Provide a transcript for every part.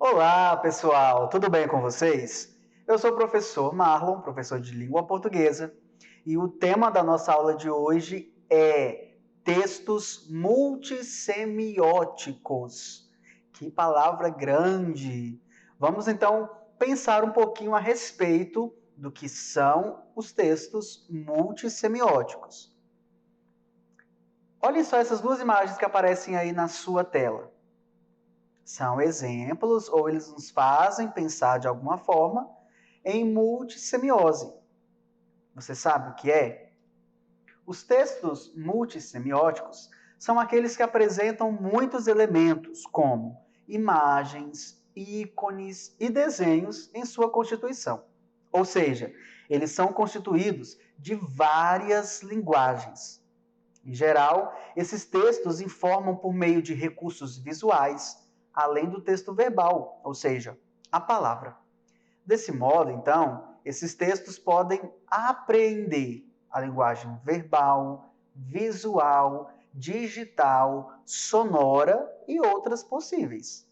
Olá, pessoal, tudo bem com vocês? Eu sou o professor Marlon, professor de língua portuguesa, e o tema da nossa aula de hoje é textos multissemióticos. Que palavra grande! Vamos então pensar um pouquinho a respeito do que são os textos multissemióticos. Olhem só essas duas imagens que aparecem aí na sua tela. São exemplos, ou eles nos fazem pensar de alguma forma em multissemiose. Você sabe o que é? Os textos multissemióticos são aqueles que apresentam muitos elementos, como imagens, ícones e desenhos em sua constituição. Ou seja, eles são constituídos de várias linguagens. Em geral, esses textos informam por meio de recursos visuais, além do texto verbal, ou seja, a palavra. Desse modo, então, esses textos podem apreender a linguagem verbal, visual, digital, sonora e outras possíveis.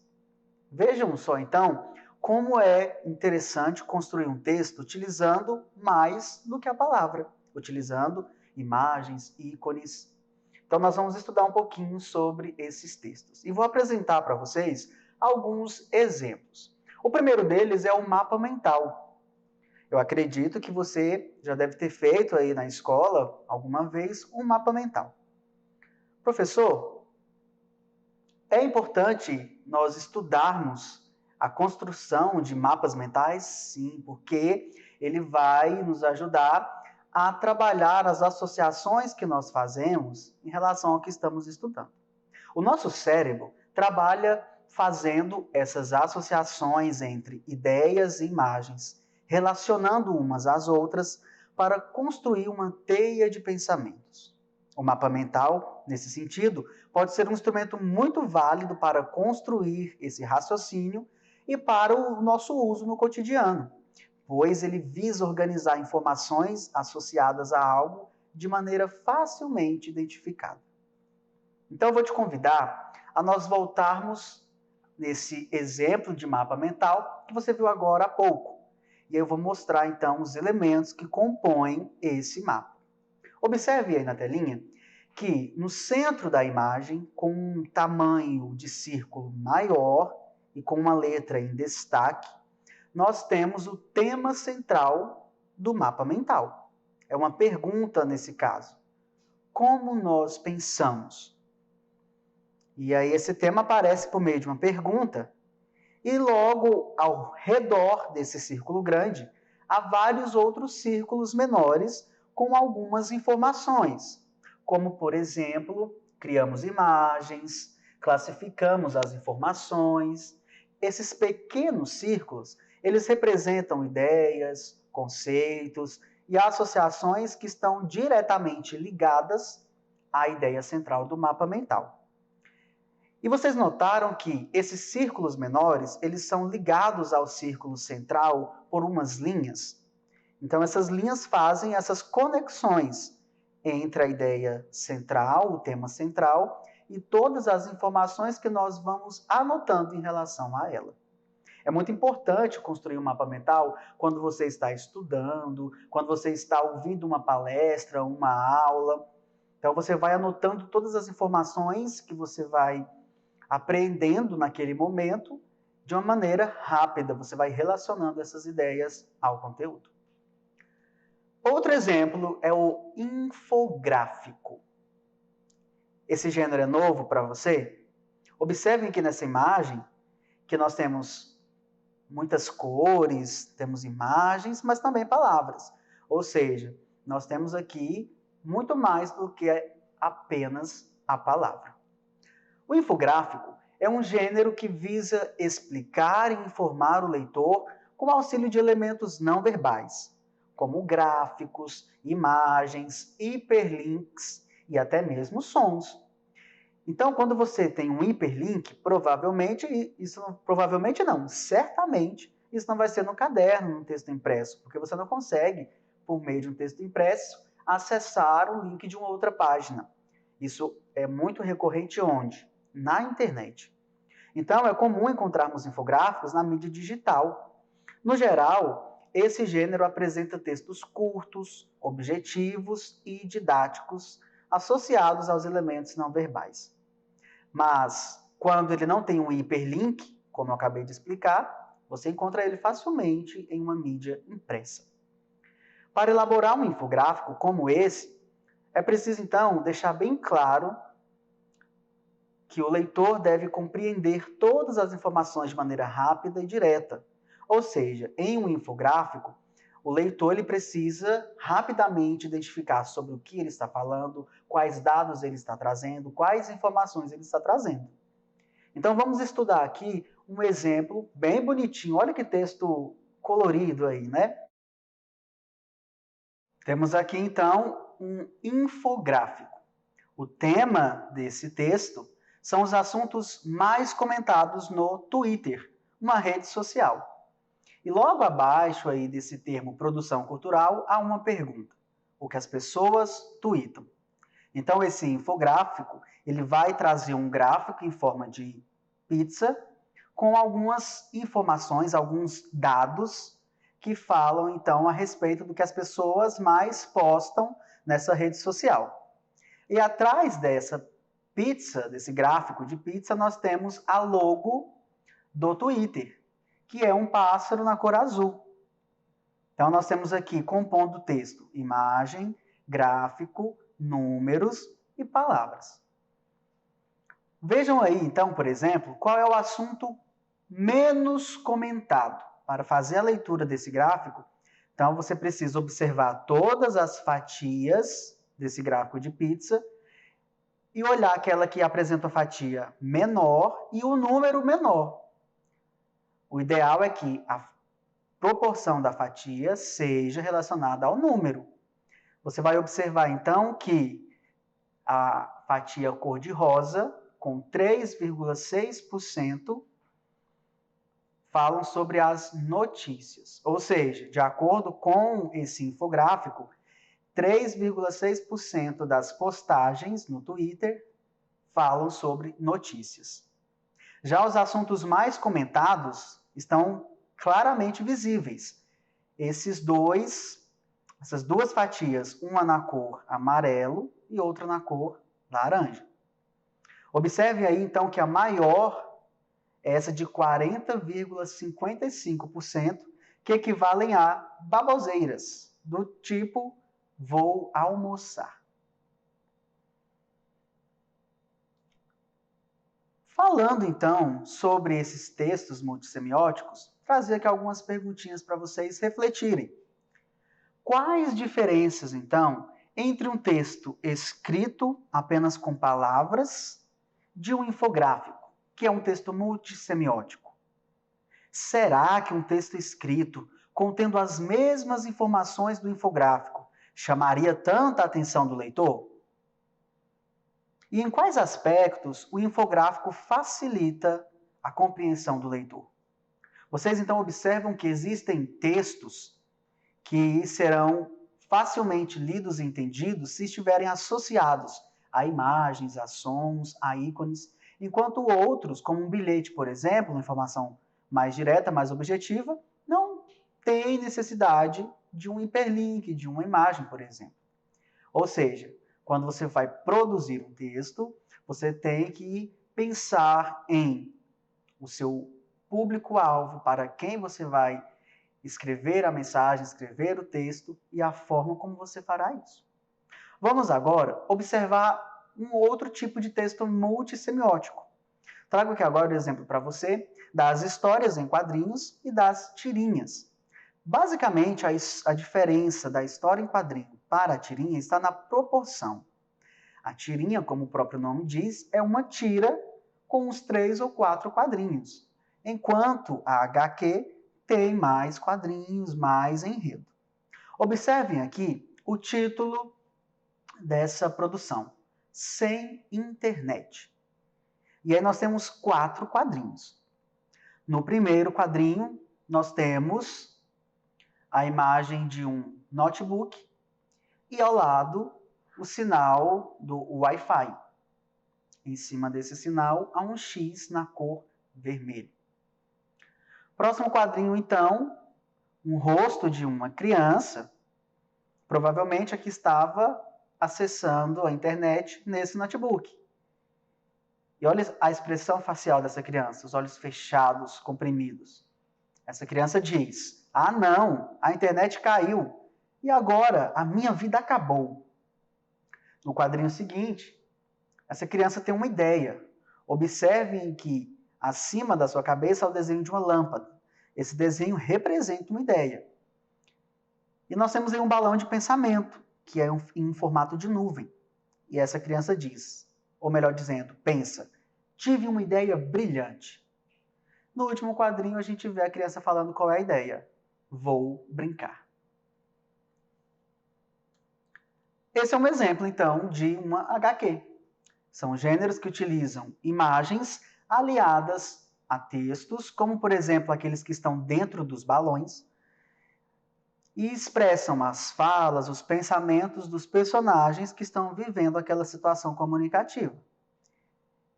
Vejam só, então, como é interessante construir um texto utilizando mais do que a palavra, utilizando imagens, ícones. Então, nós vamos estudar um pouquinho sobre esses textos. E vou apresentar para vocês alguns exemplos. O primeiro deles é o mapa mental. Eu acredito que você já deve ter feito aí na escola, alguma vez, um mapa mental. Professor, é importante nós estudarmos a construção de mapas mentais? Sim, porque ele vai nos ajudar a trabalhar as associações que nós fazemos em relação ao que estamos estudando. O nosso cérebro trabalha fazendo essas associações entre ideias e imagens, relacionando umas às outras para construir uma teia de pensamentos. O mapa mental, nesse sentido, pode ser um instrumento muito válido para construir esse raciocínio e para o nosso uso no cotidiano, pois ele visa organizar informações associadas a algo de maneira facilmente identificada. Então, eu vou te convidar a nós voltarmos nesse exemplo de mapa mental que você viu agora há pouco. E eu vou mostrar, então, os elementos que compõem esse mapa. Observe aí na telinha que no centro da imagem, com um tamanho de círculo maior e com uma letra em destaque, nós temos o tema central do mapa mental. É uma pergunta nesse caso. Como nós pensamos? E aí esse tema aparece por meio de uma pergunta e logo ao redor desse círculo grande há vários outros círculos menores com algumas informações, como por exemplo, criamos imagens, classificamos as informações. Esses pequenos círculos, eles representam ideias, conceitos e associações que estão diretamente ligadas à ideia central do mapa mental. E vocês notaram que esses círculos menores, eles são ligados ao círculo central por umas linhas? Então, essas linhas fazem essas conexões entre a ideia central, o tema central, e todas as informações que nós vamos anotando em relação a ela. É muito importante construir um mapa mental quando você está estudando, quando você está ouvindo uma palestra, uma aula. Então, você vai anotando todas as informações que você vai aprendendo naquele momento de uma maneira rápida. Você vai relacionando essas ideias ao conteúdo. Outro exemplo é o infográfico. Esse gênero é novo para você? Observem que nessa imagem que nós temos muitas cores, temos imagens, mas também palavras. Ou seja, nós temos aqui muito mais do que apenas a palavra. O infográfico é um gênero que visa explicar e informar o leitor com auxílio de elementos não verbais, como gráficos, imagens, hiperlinks e até mesmo sons. Então, quando você tem um hiperlink, certamente isso não vai ser no caderno, no texto impresso, porque você não consegue, por meio de um texto impresso, acessar o link de uma outra página. Isso é muito recorrente onde? Na internet. Então, é comum encontrarmos infográficos na mídia digital. No geral, esse gênero apresenta textos curtos, objetivos e didáticos associados aos elementos não verbais. Mas, quando ele não tem um hiperlink, como eu acabei de explicar, você encontra ele facilmente em uma mídia impressa. Para elaborar um infográfico como esse, é preciso, então, deixar bem claro que o leitor deve compreender todas as informações de maneira rápida e direta. Ou seja, em um infográfico, o leitor ele precisa rapidamente identificar sobre o que ele está falando, quais dados ele está trazendo, quais informações ele está trazendo. Então vamos estudar aqui um exemplo bem bonitinho. Olha que texto colorido aí, né? Temos aqui então um infográfico. O tema desse texto são os assuntos mais comentados no Twitter, uma rede social. E logo abaixo aí desse termo produção cultural, há uma pergunta: o que as pessoas tweetam? Então esse infográfico, ele vai trazer um gráfico em forma de pizza com algumas informações, alguns dados que falam então a respeito do que as pessoas mais postam nessa rede social. E atrás dessa pizza, desse gráfico de pizza, nós temos a logo do Twitter, que é um pássaro na cor azul. Então, nós temos aqui, compondo o texto, imagem, gráfico, números e palavras. Vejam aí, então, por exemplo, qual é o assunto menos comentado. Para fazer a leitura desse gráfico, então você precisa observar todas as fatias desse gráfico de pizza e olhar aquela que apresenta a fatia menor e o número menor. O ideal é que a proporção da fatia seja relacionada ao número. Você vai observar, então, que a fatia cor-de-rosa, com 3,6%, falam sobre as notícias. Ou seja, de acordo com esse infográfico, 3,6% das postagens no Twitter falam sobre notícias. Já os assuntos mais comentados estão claramente visíveis. Essas duas fatias, uma na cor amarelo e outra na cor laranja. Observe aí, então, que a maior é essa de 40,55%, que equivalem a baboseiras, do tipo vou almoçar. Falando, então, sobre esses textos multissemióticos, trazer aqui algumas perguntinhas para vocês refletirem. Quais diferenças, então, entre um texto escrito apenas com palavras de um infográfico, que é um texto multissemiótico? Será que um texto escrito, contendo as mesmas informações do infográfico, chamaria tanta atenção do leitor? E em quais aspectos o infográfico facilita a compreensão do leitor? Vocês então observam que existem textos que serão facilmente lidos e entendidos se estiverem associados a imagens, a sons, a ícones, enquanto outros, como um bilhete, por exemplo, uma informação mais direta, mais objetiva, não tem necessidade de um hiperlink, de uma imagem, por exemplo. Ou seja, quando você vai produzir um texto, você tem que pensar em o seu público-alvo, para quem você vai escrever a mensagem, escrever o texto e a forma como você fará isso. Vamos agora observar um outro tipo de texto multissemiótico. Trago aqui agora o exemplo para você das histórias em quadrinhos e das tirinhas. Basicamente, a diferença da história em quadrinho para a tirinha está na proporção. A tirinha, como o próprio nome diz, é uma tira com uns 3 ou 4 quadrinhos, enquanto a HQ tem mais quadrinhos, mais enredo. Observem aqui o título dessa produção, Sem Internet. E aí nós temos 4 quadrinhos. No primeiro quadrinho, nós temos a imagem de um notebook e ao lado o sinal do Wi-Fi. Em cima desse sinal há um X na cor vermelho. Próximo quadrinho, então, um rosto de uma criança, provavelmente a que estava acessando a internet nesse notebook. E olha a expressão facial dessa criança, os olhos fechados, comprimidos. Essa criança diz: "Ah, não, a internet caiu e agora a minha vida acabou." No quadrinho seguinte, essa criança tem uma ideia. Observem que acima da sua cabeça há o desenho de uma lâmpada. Esse desenho representa uma ideia. E nós temos aí um balão de pensamento, que é em formato de nuvem. E essa criança diz, ou melhor dizendo, pensa: "Tive uma ideia brilhante." No último quadrinho, a gente vê a criança falando qual é a ideia. "Vou brincar." Esse é um exemplo, então, de uma HQ. São gêneros que utilizam imagens aliadas a textos, como, por exemplo, aqueles que estão dentro dos balões, e expressam as falas, os pensamentos dos personagens que estão vivendo aquela situação comunicativa.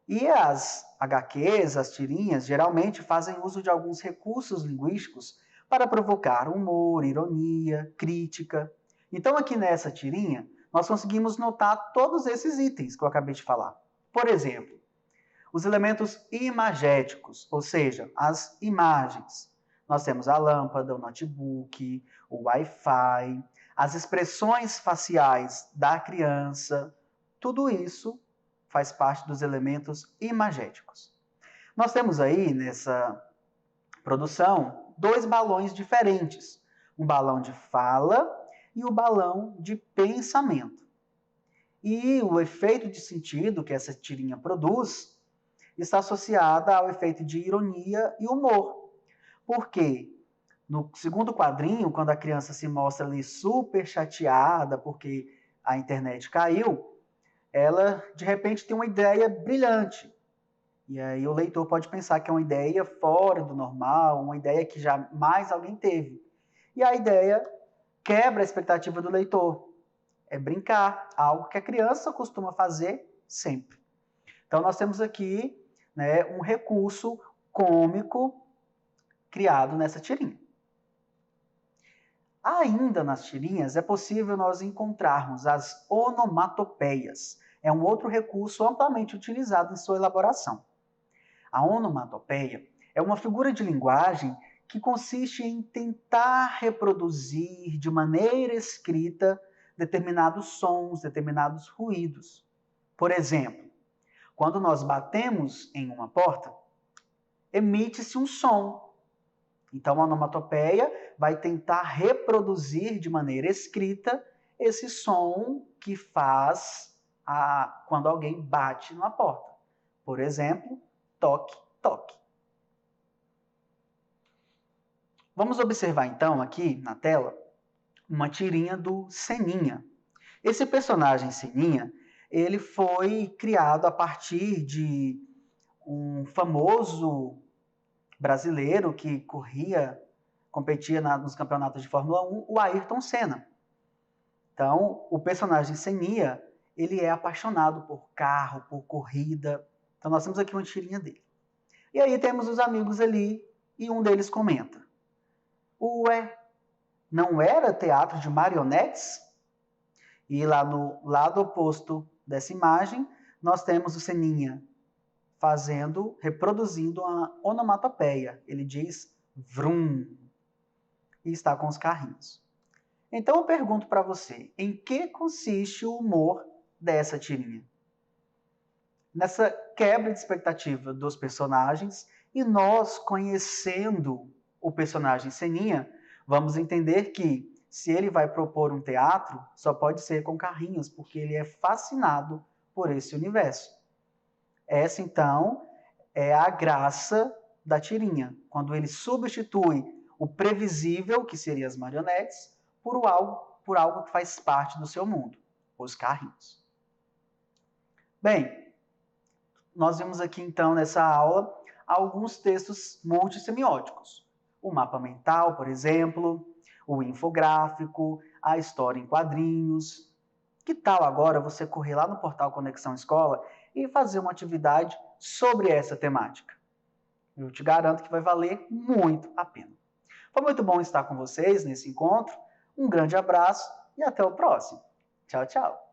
E as HQs, as tirinhas, geralmente fazem uso de alguns recursos linguísticos para provocar humor, ironia, crítica. Então, aqui nessa tirinha, nós conseguimos notar todos esses itens que eu acabei de falar. Por exemplo, os elementos imagéticos, ou seja, as imagens. Nós temos a lâmpada, o notebook, o Wi-Fi, as expressões faciais da criança, tudo isso faz parte dos elementos imagéticos. Nós temos aí nessa produção 2 balões diferentes, um balão de fala e o balão de pensamento. E o efeito de sentido que essa tirinha produz está associada ao efeito de ironia e humor. Porque no segundo quadrinho, quando a criança se mostra ali super chateada porque a internet caiu, ela de repente tem uma ideia brilhante. E aí o leitor pode pensar que é uma ideia fora do normal, uma ideia que jamais alguém teve. E a ideia quebra a expectativa do leitor. É brincar, algo que a criança costuma fazer sempre. Então nós temos aqui, né, um recurso cômico criado nessa tirinha. Ainda nas tirinhas é possível nós encontrarmos as onomatopeias. É um outro recurso amplamente utilizado em sua elaboração. A onomatopeia é uma figura de linguagem que consiste em tentar reproduzir de maneira escrita determinados sons, determinados ruídos. Por exemplo, quando nós batemos em uma porta, emite-se um som. Então, a onomatopeia vai tentar reproduzir de maneira escrita esse som que faz quando alguém bate numa porta. Por exemplo, toque, toque. Vamos observar então aqui na tela uma tirinha do Seninha. Esse personagem Seninha, ele foi criado a partir de um famoso brasileiro que competia nos campeonatos de Fórmula 1, o Ayrton Senna. Então, o personagem Seninha, ele é apaixonado por carro, por corrida. Então, nós temos aqui uma tirinha dele. E aí temos os amigos ali, e um deles comenta: "Ué, não era teatro de marionetes?" E lá no lado oposto dessa imagem, nós temos o Seninha reproduzindo uma onomatopeia. Ele diz vrum e está com os carrinhos. Então eu pergunto para você, em que consiste o humor dessa tirinha? Nessa quebra de expectativa dos personagens, e nós, conhecendo o personagem Seninha, vamos entender que se ele vai propor um teatro, só pode ser com carrinhos, porque ele é fascinado por esse universo. Essa, então, é a graça da tirinha, quando ele substitui o previsível, que seria as marionetes, por algo que faz parte do seu mundo, os carrinhos. Bem, nós vimos aqui, então, nessa aula, alguns textos multissemióticos. O mapa mental, por exemplo, o infográfico, a história em quadrinhos. Que tal agora você correr lá no portal Conexão Escola e fazer uma atividade sobre essa temática? Eu te garanto que vai valer muito a pena. Foi muito bom estar com vocês nesse encontro. Um grande abraço e até o próximo. Tchau, tchau.